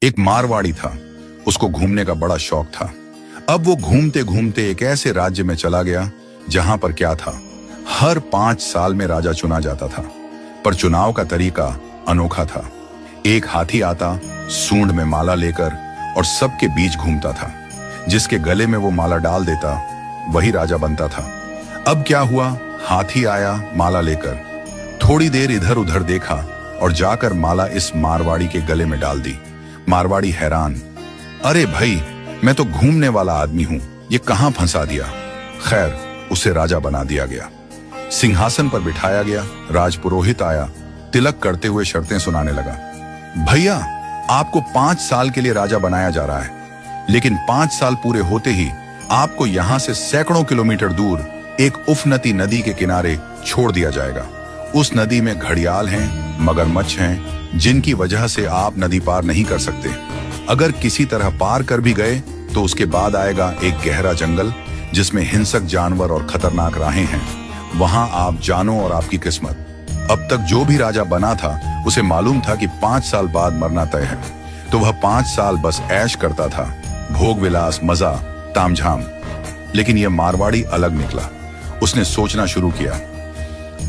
एक मारवाड़ी था, उसको घूमने का बड़ा शौक था। अब वो घूमते घूमते एक ऐसे राज्य में चला गया जहां पर क्या था, हर 5 साल में राजा चुना जाता था, पर चुनाव का तरीका अनोखा था। एक हाथी आता, सूंड में माला लेकर, और सबके बीच घूमता था। जिसके गले में वो माला डाल देता वही राजा बनता था। अब क्या हुआ, हाथी आया माला लेकर, थोड़ी देर इधर उधर देखा और जाकर माला इस मारवाड़ी के गले में डाल दी। मारवाड़ी हैरान, अरे भाई, मैं तो घूमने वाला आदमी हूं, ये कहां फंसा दिया। खैर, उसे राजा बना दिया गया, सिंहासन पर बिठाया गया। राजपुरोहित आया, तिलक करते हुए शर्तें सुनाने लगा। भैया, आपको 5 साल के लिए राजा बनाया जा रहा है, लेकिन 5 साल पूरे होते ही आपको यहां से सैकड़ों किलोमीटर दूर एक उफनती नदी के किनारे छोड़ दिया जाएगा। उस नदी में घड़ियाल हैं, मगरमच्छ हैं, जिनकी वजह से आप नदी पार नहीं कर सकते। अगर किसी तरह पार कर भी गए तो उसके बाद आएगा एक गहरा जंगल जिसमें हिंसक जानवर और खतरनाक राहें हैं। वहां आप जानो और आपकी किस्मत। अब तक जो भी राजा बना था उसे मालूम था कि 5 साल बाद मरना तय है, तो वह 5 साल बस ऐश करता था, भोग विलास, मजा, तामझाम। लेकिन यह मारवाड़ी अलग निकला। उसने सोचना शुरू किया,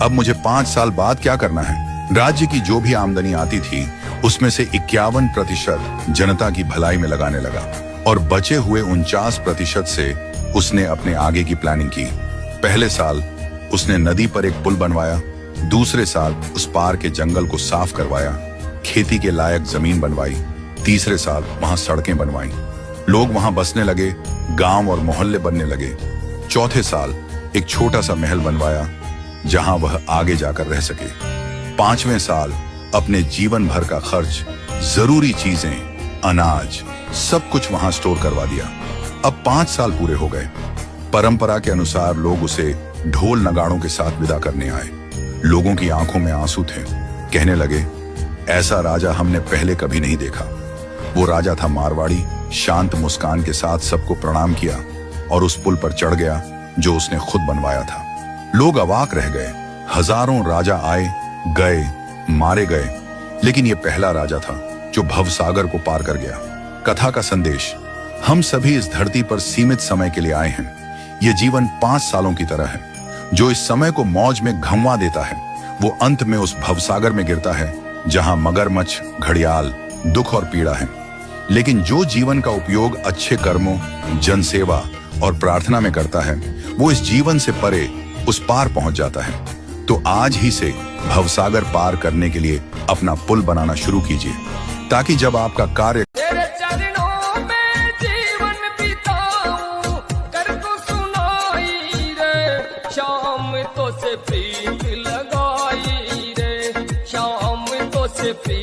अब मुझे 5 साल बाद क्या करना है। राज्य की जो भी आमदनी आती थी उसमें से 51% जनता की भलाई में लगाने लगा, और बचे हुए 49% से उसने अपने आगे की प्लानिंग की। पहले साल उसने नदी पर एक पुल बनवाया, दूसरे साल उस पार के जंगल को साफ करवाया, खेती के लायक जमीन बनवाई, तीसरे साल वहां सड़कें बनवाई, लोग वहां बसने लगे, गांव और मोहल्ले बनने लगे। चौथे साल एक छोटा सा महल बनवाया जहां वह आगे जाकर रह सके। 5वें साल अपने जीवन भर का खर्च, जरूरी चीजें, अनाज, सब कुछ वहां स्टोर करवा दिया। अब 5 साल पूरे हो गए। परंपरा के अनुसार लोग उसे ढोल नगाड़ों के साथ विदा करने आए। लोगों की आंखों में आंसू थे। कहने लगे, ऐसा राजा हमने पहले कभी नहीं देखा। वो राजा था मारवाड़ी, शांत मुस्कान के साथ सबको प्रणाम किया और उस पुल पर चढ़ गया जो उसने खुद बनवाया था। लोग अवाक रह गए। हजारों राजा आए गए, मारे गए, लेकिन ये पहला राजा था जो भवसागर को पार कर गया। कथा का संदेश, हम सभी इस धरती पर सीमित समय के लिए आए हैं। ये जीवन 5 सालों की तरह है। जो इस समय को मौज में घंवा देता है वो अंत में उस भवसागर में गिरता है जहां मगरमच्छ, घड़ियाल, दुख और पीड़ा है। लेकिन जो जीवन का उपयोग अच्छे कर्मों, जनसेवा और प्रार्थना में करता है वो इस जीवन से परे उस पार पहुंच जाता है। तो आज ही से भवसागर पार करने के लिए अपना पुल बनाना शुरू कीजिए, ताकि जब आपका कार्य शाम तो से प्रीत लगाई रे, शाम तो से प्रीत